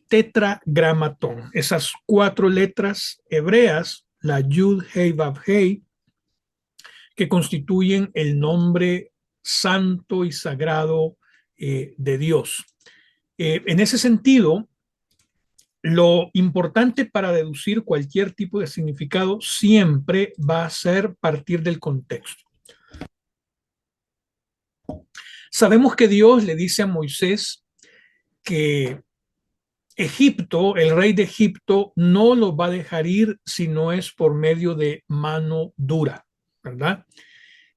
tetragramatón. Esas cuatro letras hebreas, la Yud, Hei, Vav, Hei, que constituyen el nombre santo y sagrado de Dios. En ese sentido, lo importante para deducir cualquier tipo de significado siempre va a ser partir del contexto. Sabemos que Dios le dice a Moisés que Egipto, el rey de Egipto, no lo va a dejar ir si no es por medio de mano dura, ¿verdad?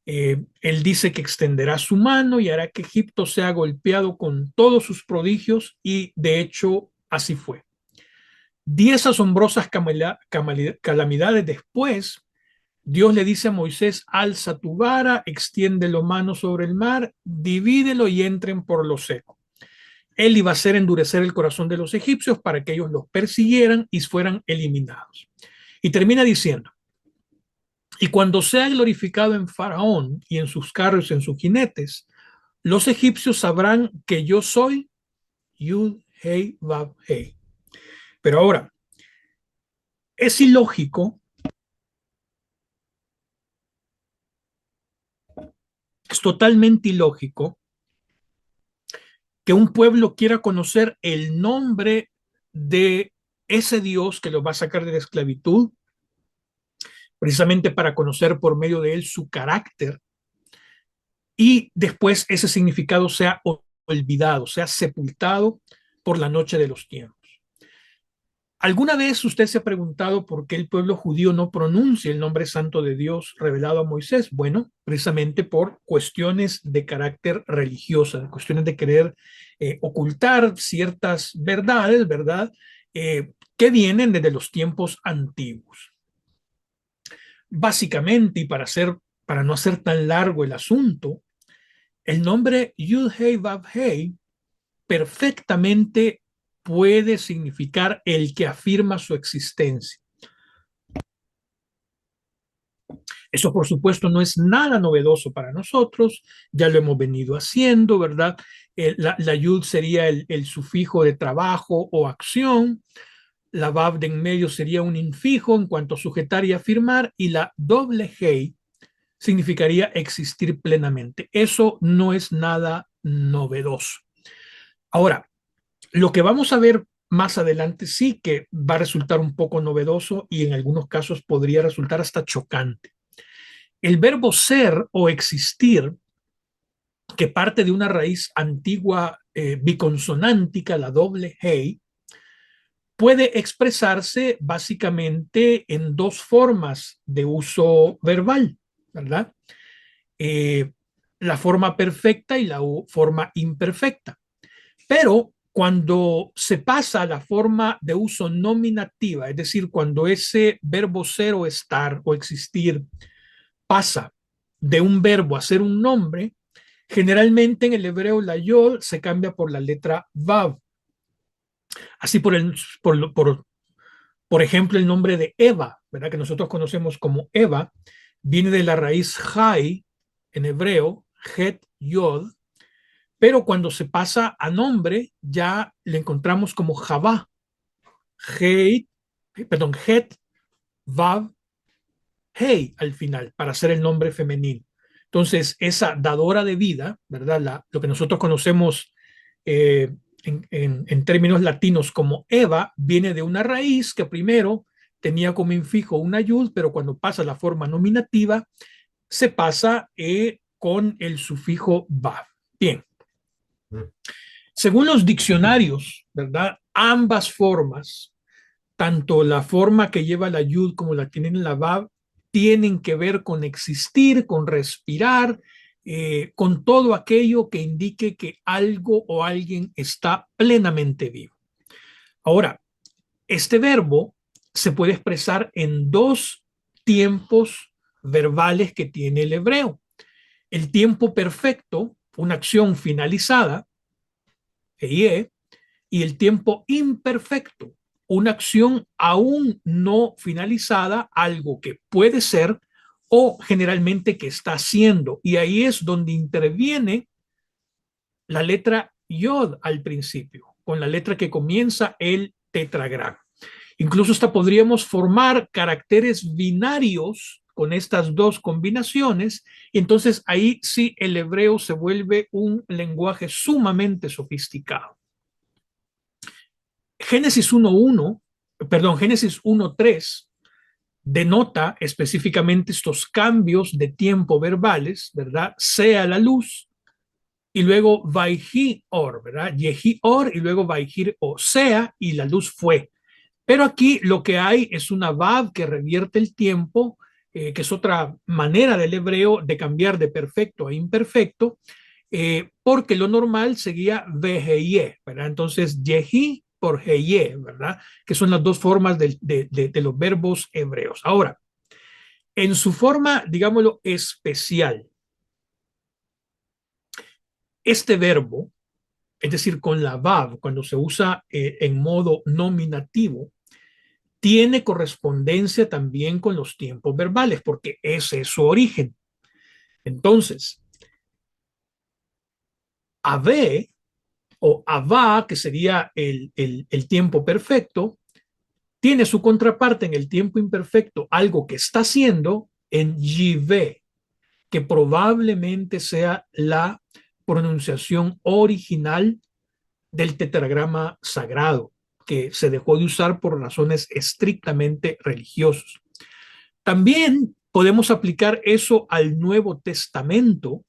Él dice que extenderá su mano y hará que Egipto sea golpeado con todos sus prodigios y de hecho así fue. 10 asombrosas calamidades después, Dios le dice a Moisés, alza tu vara, extiende la mano sobre el mar, divídelo y entren por lo seco. Él iba a hacer endurecer el corazón de los egipcios para que ellos los persiguieran y fueran eliminados. Y termina diciendo, y cuando sea glorificado en Faraón y en sus carros y en sus jinetes, los egipcios sabrán que yo soy Yud, Hei, Vav, Hei. Pero ahora, es ilógico, es totalmente ilógico que un pueblo quiera conocer el nombre de ese Dios que los va a sacar de la esclavitud, precisamente para conocer por medio de él su carácter, y después ese significado sea olvidado, sea sepultado por la noche de los tiempos. ¿Alguna vez usted se ha preguntado por qué el pueblo judío no pronuncia el nombre santo de Dios revelado a Moisés? Bueno, precisamente por cuestiones de carácter religioso, cuestiones de querer ocultar ciertas verdades, ¿verdad? Que vienen desde los tiempos antiguos. Básicamente, y para no hacer tan largo el asunto, el nombre Yud-Hei Vav-Hei perfectamente puede significar el que afirma su existencia. Eso, por supuesto, no es nada novedoso para nosotros, ya lo hemos venido haciendo, ¿verdad? La yud sería el sufijo de trabajo o acción, la vav de en medio sería un infijo en cuanto a sujetar y afirmar, y la doble hei significaría existir plenamente. Eso no es nada novedoso. Ahora, lo que vamos a ver más adelante sí que va a resultar un poco novedoso y en algunos casos podría resultar hasta chocante. El verbo ser o existir, que parte de una raíz antigua biconsonántica, la doble hey, puede expresarse básicamente en dos formas de uso verbal, ¿verdad? Eh, la forma perfecta y la forma imperfecta. Pero cuando se pasa a la forma de uso nominativa, es decir, cuando ese verbo ser o estar o existir pasa de un verbo a ser un nombre, generalmente en el hebreo la yod se cambia por la letra vav. Así por ejemplo, el nombre de Eva, ¿verdad? Que nosotros conocemos como Eva, viene de la raíz Jai en hebreo, Het Yod, pero cuando se pasa a nombre ya le encontramos como Javá, Het, Vav, Hei al final, para hacer el nombre femenino. Entonces, esa dadora de vida, ¿verdad? Lo que nosotros conocemos en términos latinos como Eva, viene de una raíz que primero tenía como infijo una yud, pero cuando pasa a la forma nominativa, se pasa con el sufijo vav. Bien. Según los diccionarios, ¿verdad? Ambas formas, tanto la forma que lleva la yud como la tienen la vav, tienen que ver con existir, con respirar, con todo aquello que indique que algo o alguien está plenamente vivo. Ahora, este verbo se puede expresar en dos tiempos verbales que tiene el hebreo. El tiempo perfecto, una acción finalizada, y el tiempo imperfecto, una acción aún no finalizada, algo que puede ser o generalmente que está haciendo. Y ahí es donde interviene la letra yod al principio. con la letra que comienza el tetragrama. Incluso hasta podríamos formar caracteres binarios con estas dos combinaciones, y entonces ahí sí el hebreo se vuelve un lenguaje sumamente sofisticado. Génesis 1.1, perdón, Génesis 1.3 denota específicamente estos cambios de tiempo verbales, ¿verdad? Sea la luz, y luego Vaihi Or, ¿verdad? Yehi Or y luego Vaihir O, sea, y la luz fue. Pero aquí lo que hay es una Vav que revierte el tiempo, que es otra manera del hebreo de cambiar de perfecto a imperfecto, porque lo normal seguía Veheye, ¿verdad? Entonces, Yehi por Heye, ¿verdad? Que son las dos formas de los verbos hebreos. Ahora, en su forma, digámoslo, especial, este verbo, es decir, con la Vav, cuando se usa en modo nominativo, tiene correspondencia también con los tiempos verbales, porque ese es su origen. Entonces, ave o avá, que sería el tiempo perfecto, tiene su contraparte en el tiempo imperfecto, algo que está haciendo en yivé, que probablemente sea la pronunciación original del tetragrama sagrado, que se dejó de usar por razones estrictamente religiosas. También podemos aplicar eso al Nuevo Testamento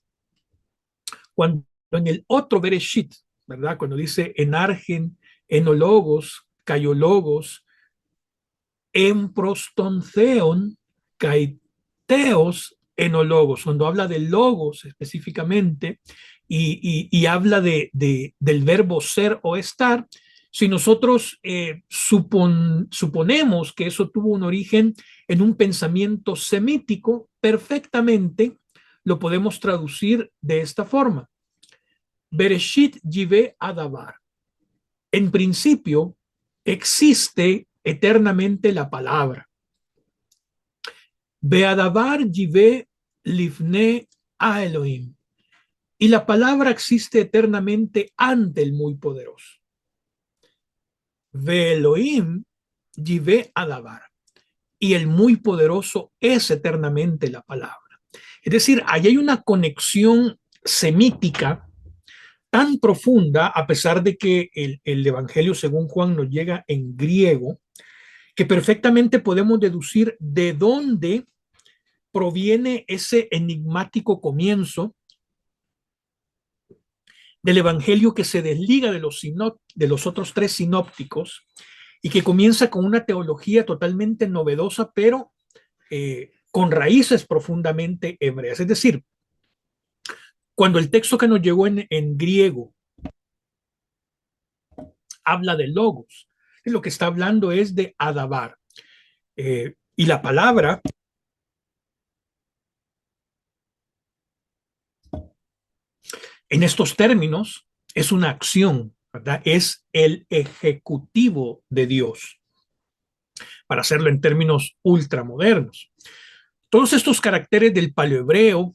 cuando en el otro Bereshit, ¿verdad? Cuando dice enargen, enólogos, caiologos, emprostontheon, caiteos, enólogos, cuando habla de logos específicamente y habla del verbo ser o estar, si nosotros suponemos que eso tuvo un origen en un pensamiento semítico, perfectamente lo podemos traducir de esta forma. Bereshit Yive Adavar. En principio, existe eternamente la palabra. Beadavar Yive Lifne a Elohim. Y la palabra existe eternamente ante el muy poderoso. Ve Elohim Yive Adavar. Y el muy poderoso es eternamente la palabra. Es decir, ahí hay una conexión semítica tan profunda, a pesar de que el Evangelio según Juan nos llega en griego, que perfectamente podemos deducir de dónde proviene ese enigmático comienzo del Evangelio que se desliga de los otros tres sinópticos y que comienza con una teología totalmente novedosa, pero con raíces profundamente hebreas. Es decir, cuando el texto que nos llegó en griego habla de logos, lo que está hablando es de adabar. Y la palabra en estos términos es una acción, ¿verdad? Es el ejecutivo de Dios, para hacerlo en términos ultramodernos. Todos estos caracteres del paleohebreo,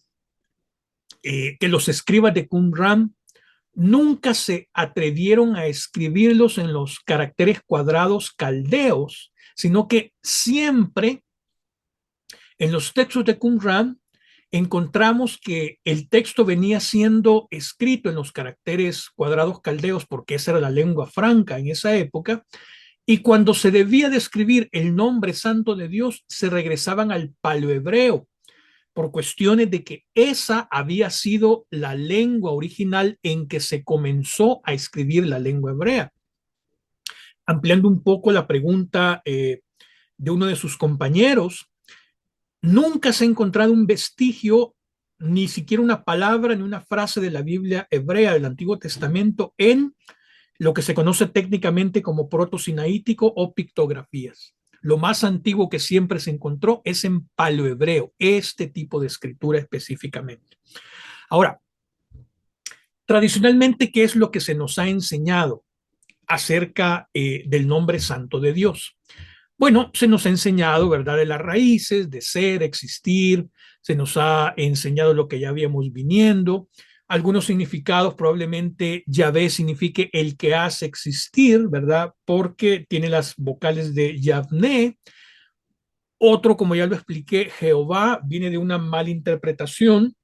que los escribas de Qumran nunca se atrevieron a escribirlos en los caracteres cuadrados caldeos, sino que siempre en los textos de Qumran encontramos que el texto venía siendo escrito en los caracteres cuadrados caldeos porque esa era la lengua franca en esa época, y cuando se debía de escribir el nombre santo de Dios se regresaban al paleohebreo por cuestiones de que esa había sido la lengua original en que se comenzó a escribir la lengua hebrea. Ampliando un poco la pregunta de uno de sus compañeros, nunca se ha encontrado un vestigio, ni siquiera una palabra, ni una frase de la Biblia hebrea del Antiguo Testamento en lo que se conoce técnicamente como proto-sinaítico o pictografías. Lo más antiguo que siempre se encontró es en paleohebreo, este tipo de escritura específicamente. Ahora, tradicionalmente, ¿qué es lo que se nos ha enseñado acerca del nombre santo de Dios? Bueno, se nos ha enseñado, ¿verdad?, de las raíces, de ser, existir, se nos ha enseñado lo que ya habíamos viniendo. Algunos significados, probablemente Yahvé signifique el que hace existir, ¿verdad? Porque tiene las vocales de Yavné. Otro, como ya lo expliqué, Jehová, viene de una malinterpretación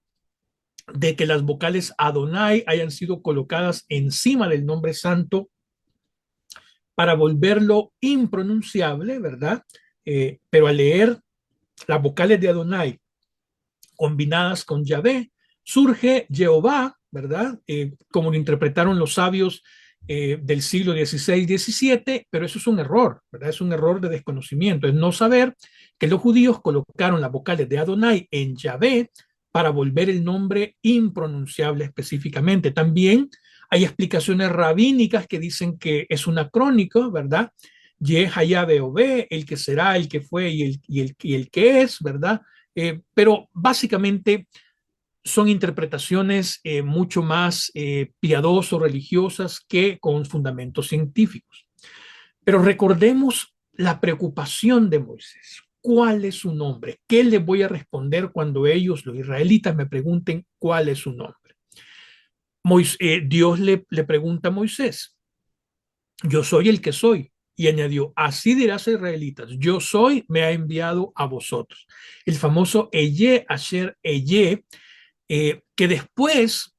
de que las vocales Adonai hayan sido colocadas encima del nombre santo para volverlo impronunciable, ¿verdad? Pero al leer las vocales de Adonai combinadas con Yahvé, surge Jehová, ¿verdad? Como lo interpretaron los sabios del siglo XVI-XVII, pero eso es un error, ¿verdad? Es un error de desconocimiento, es no saber que los judíos colocaron las vocales de Adonai en Yahvé para volver el nombre impronunciable específicamente. También hay explicaciones rabínicas que dicen que es un acrónico, ¿verdad? Yahvé, el que será, el que fue y el que es, ¿verdad? Pero básicamente son interpretaciones mucho más piadoso religiosas que con fundamentos científicos. Pero recordemos la preocupación de Moisés. ¿Cuál es su nombre? ¿Qué le voy a responder cuando ellos, los israelitas, me pregunten cuál es su nombre? Dios le pregunta a Moisés, yo soy el que soy. Y añadió, así dirás a israelitas, yo soy, me ha enviado a vosotros. El famoso Eye, Asher, Eye, que después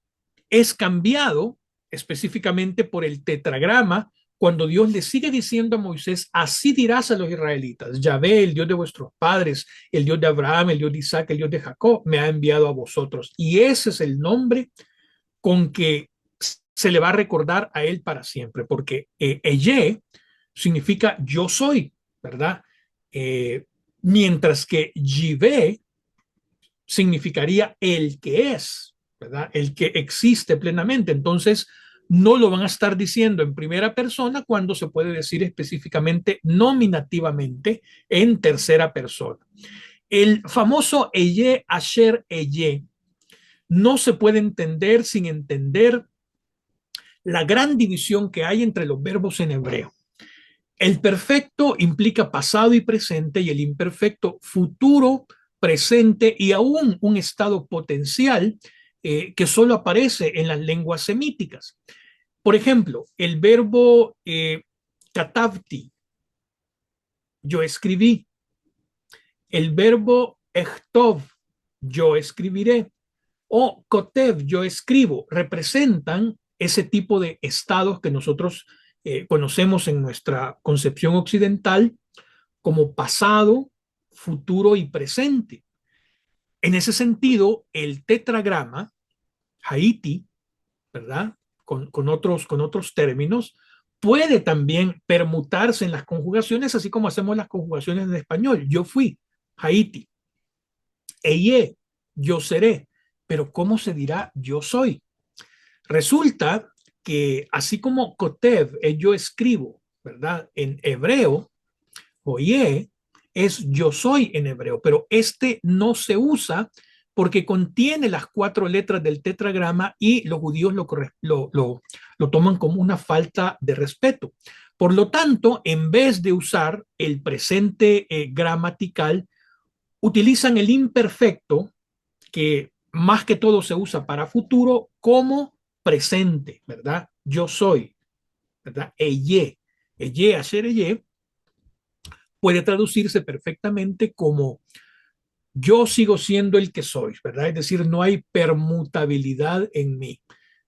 es cambiado específicamente por el tetragrama, cuando Dios le sigue diciendo a Moisés, así dirás a los israelitas, Yahvé, el Dios de vuestros padres, el Dios de Abraham, el Dios de Isaac, el Dios de Jacob, me ha enviado a vosotros. Y ese es el nombre con que se le va a recordar a él para siempre, porque Eye significa yo soy, ¿verdad? Eh, Mientras que Yivé significaría el que es, ¿verdad? El que existe plenamente. Entonces, no lo van a estar diciendo en primera persona cuando se puede decir específicamente nominativamente en tercera persona. El famoso Eye, Asher, Eye no se puede entender sin entender la gran división que hay entre los verbos en hebreo. El perfecto implica pasado y presente y el imperfecto futuro, presente y aún un estado potencial que solo aparece en las lenguas semíticas. Por ejemplo, el verbo katavti, yo escribí. El verbo echtov, yo escribiré. O kotev, yo escribo, representan ese tipo de estados que nosotros conocemos en nuestra concepción occidental como pasado, futuro y presente. En ese sentido, el tetragrama, Haiti, ¿verdad? Con otros términos, puede también permutarse en las conjugaciones, así como hacemos las conjugaciones en español. Yo fui, Haiti. Eye, yo seré. Pero ¿cómo se dirá yo soy? Resulta que así como Kotev es yo escribo, ¿verdad? En hebreo, oye, es yo soy en hebreo, pero este no se usa porque contiene las 4 letras del tetragrama y los judíos lo toman como una falta de respeto. Por lo tanto, en vez de usar el presente gramatical, utilizan el imperfecto, que más que todo se usa para futuro, como presente, ¿verdad? Yo soy, ¿verdad? Eye, hacer eye, puede traducirse perfectamente como yo sigo siendo el que soy, ¿verdad? Es decir, no hay permutabilidad en mí.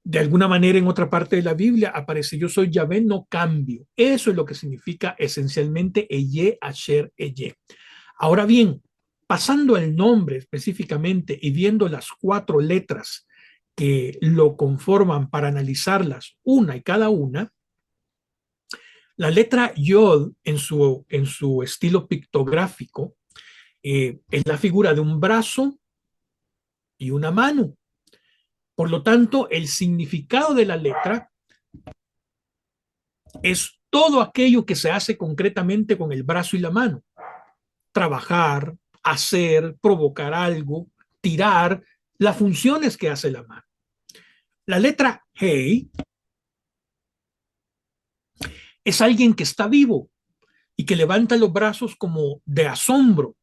De alguna manera, en otra parte de la Biblia aparece yo soy Yahvé, no cambio. Eso es lo que significa esencialmente Eye, Asher, Eye. Ahora bien, pasando el nombre específicamente y viendo las 4 letras que lo conforman para analizarlas una y cada una, la letra Yod en su estilo pictográfico es la figura de un brazo y una mano. Por lo tanto, el significado de la letra es todo aquello que se hace concretamente con el brazo y la mano. Trabajar, hacer, provocar algo, tirar, las funciones que hace la mano. La letra Hey es alguien que está vivo y que levanta los brazos como de asombro.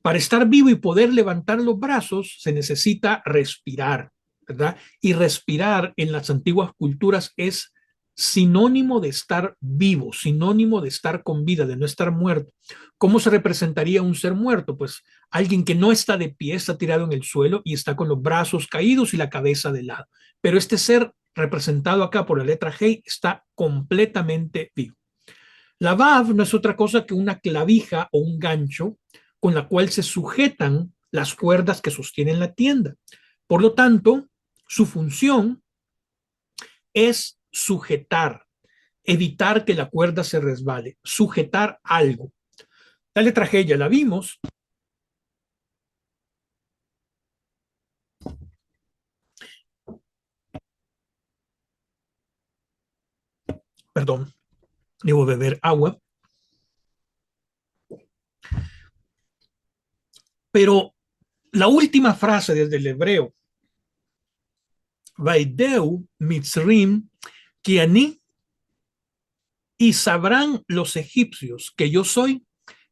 Para estar vivo y poder levantar los brazos se necesita respirar, ¿verdad? Y respirar en las antiguas culturas es sinónimo de estar vivo, sinónimo de estar con vida, de no estar muerto. ¿Cómo se representaría un ser muerto? Pues alguien que no está de pie, está tirado en el suelo y está con los brazos caídos y la cabeza de lado. Pero este ser representado acá por la letra G está completamente vivo. La Vav no es otra cosa que una clavija o un gancho con la cual se sujetan las cuerdas que sostienen la tienda. Por lo tanto, su función es sujetar, evitar que la cuerda se resbale, sujetar algo. La letra G ya la vimos. Perdón, debo beber agua. Pero la última frase desde el hebreo, Vaideu Mitzrim, Kiani, y sabrán los egipcios que yo soy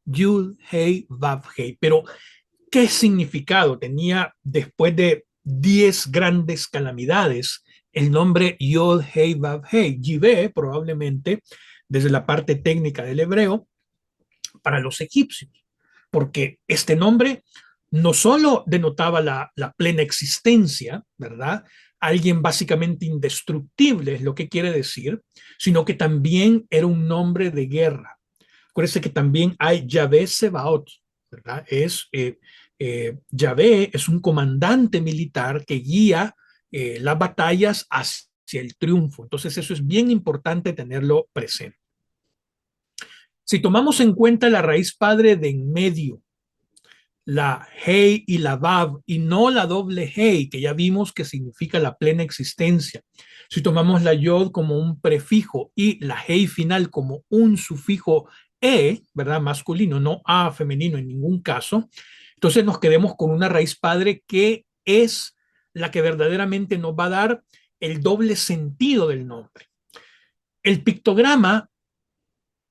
Yud, Hei, Vav, Hei. Pero, ¿qué significado tenía después de 10 grandes calamidades el nombre Yod, Hei, Vav, Hei? Yivé, probablemente, desde la parte técnica del hebreo, para los egipcios, porque este nombre no solo denotaba la plena existencia, ¿verdad? Alguien básicamente indestructible es lo que quiere decir, sino que también era un nombre de guerra. Acuérdense que también hay Yahvé Sebaot, ¿verdad? Yahvé es un comandante militar que guía las batallas hacia el triunfo. Entonces eso es bien importante tenerlo presente. Si tomamos en cuenta la raíz padre de en medio, la Hei y la Vav, y no la doble Hei, que ya vimos que significa la plena existencia. Si tomamos la Yod como un prefijo y la Hei final como un sufijo ¿verdad? Masculino, no A femenino en ningún caso, entonces nos quedemos con una raíz padre que es la que verdaderamente nos va a dar el doble sentido del nombre. El pictograma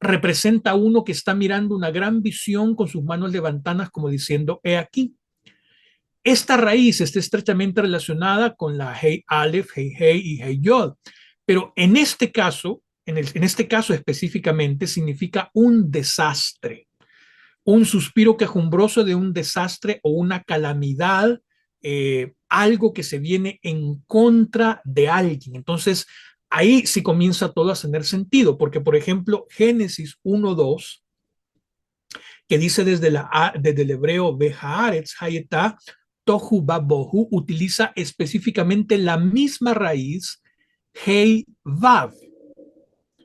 representa a uno que está mirando una gran visión con sus manos levantadas como diciendo, he aquí. Esta raíz está estrechamente relacionada con la Hey Aleph, Hey Hey y Hey Yod, pero en este caso, en este caso específicamente, significa un desastre, un suspiro quejumbroso de un desastre o una calamidad, algo que se viene en contra de alguien. Entonces, ahí sí comienza todo a tener sentido, porque por ejemplo, Génesis 1:2, que dice desde el hebreo Behaaretz Hayetá, Tohu Babohu, utiliza específicamente la misma raíz Hei Vav.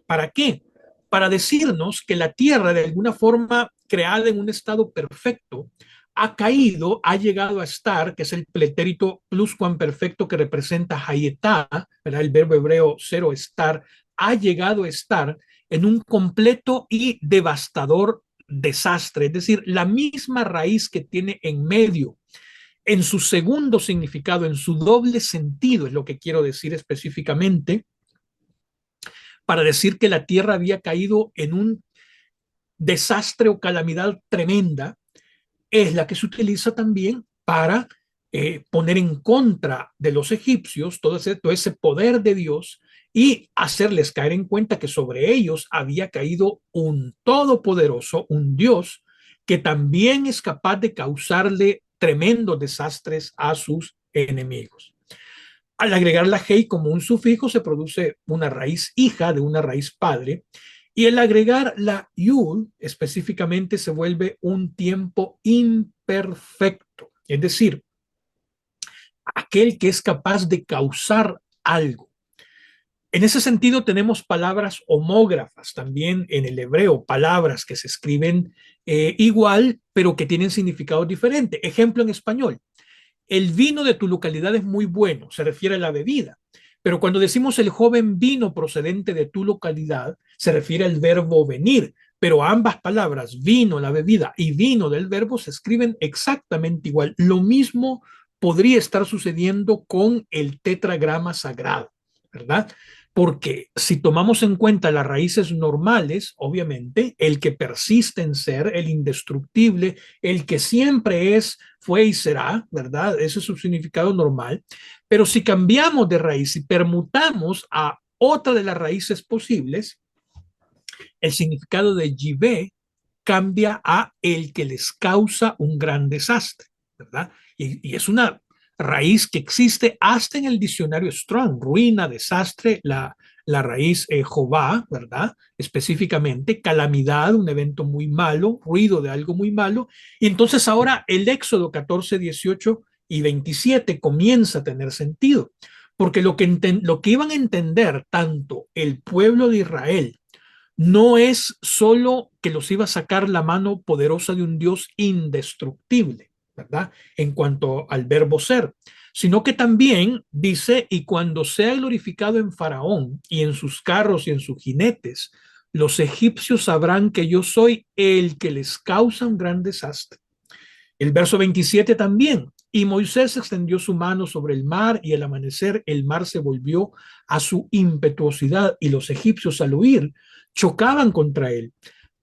¿Para qué? Para decirnos que la tierra, de alguna forma creada en un estado perfecto, ha caído, ha llegado a estar, que es el pretérito pluscuamperfecto que representa hayetá, ¿verdad? El verbo hebreo cero, estar, ha llegado a estar en un completo y devastador desastre, es decir, la misma raíz que tiene en medio, en su segundo significado, en su doble sentido, es lo que quiero decir específicamente, para decir que la tierra había caído en un desastre o calamidad tremenda, es la que se utiliza también para poner en contra de los egipcios todo ese poder de Dios y hacerles caer en cuenta que sobre ellos había caído un todopoderoso, un Dios, que también es capaz de causarle tremendos desastres a sus enemigos. Al agregar la hei como un sufijo se produce una raíz hija de una raíz padre, y el agregar la yud específicamente se vuelve un tiempo imperfecto, es decir, aquel que es capaz de causar algo. En ese sentido tenemos palabras homógrafas también en el hebreo, palabras que se escriben igual, pero que tienen significados diferentes. Ejemplo en español, el vino de tu localidad es muy bueno, se refiere a la bebida. Pero cuando decimos el joven vino procedente de tu localidad, se refiere al verbo venir. Pero ambas palabras, vino, la bebida, y vino del verbo, se escriben exactamente igual. Lo mismo podría estar sucediendo con el tetragrama sagrado, ¿verdad? Porque si tomamos en cuenta las raíces normales, obviamente, el que persiste en ser, el indestructible, el que siempre es, fue y será, ¿verdad? Ese es su significado normal. Pero si cambiamos de raíz y permutamos a otra de las raíces posibles, el significado de Yahvé cambia a el que les causa un gran desastre, ¿verdad? Y es una raíz que existe hasta en el diccionario Strong, ruina, desastre, la raíz Jehová, ¿verdad? Específicamente, calamidad, un evento muy malo, ruido de algo muy malo. Y entonces ahora el Éxodo 14, 18 y 27 comienza a tener sentido, porque lo que iban a entender tanto el pueblo de Israel no es solo que los iba a sacar la mano poderosa de un Dios indestructible, ¿verdad? En cuanto al verbo ser, sino que también dice, y cuando sea glorificado en Faraón y en sus carros y en sus jinetes, los egipcios sabrán que yo soy el que les causa un gran desastre. El verso 27 también. Y Moisés extendió su mano sobre el mar y al amanecer el mar se volvió a su impetuosidad y los egipcios al huir chocaban contra él.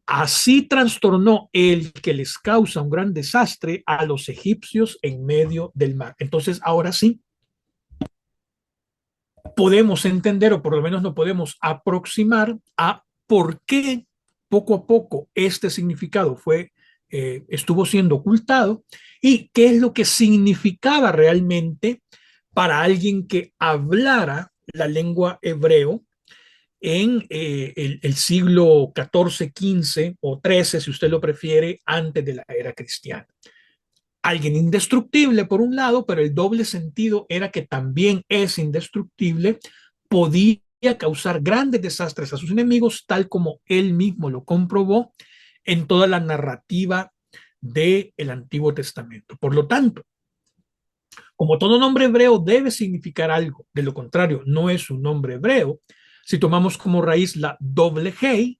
Así trastornó el que les causa un gran desastre a los egipcios en medio del mar. Entonces, ahora sí, podemos entender, o por lo menos no podemos aproximar a por qué poco a poco este significado estuvo siendo ocultado y qué es lo que significaba realmente para alguien que hablara la lengua hebreo en el siglo XIV, XV o XIII, si usted lo prefiere, antes de la era cristiana. Alguien indestructible por un lado, pero el doble sentido era que también es indestructible, podía causar grandes desastres a sus enemigos, tal como él mismo lo comprobó en toda la narrativa del Antiguo Testamento. Por lo tanto, como todo nombre hebreo debe significar algo, de lo contrario, no es un nombre hebreo. Si tomamos como raíz la doble G,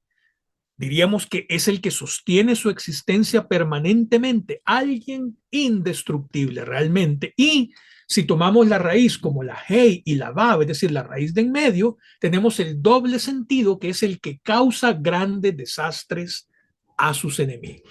diríamos que es el que sostiene su existencia permanentemente, alguien indestructible realmente. Y si tomamos la raíz como la Hey y la Vav, es decir, la raíz de en medio, tenemos el doble sentido que es el que causa grandes desastres a sus enemigos.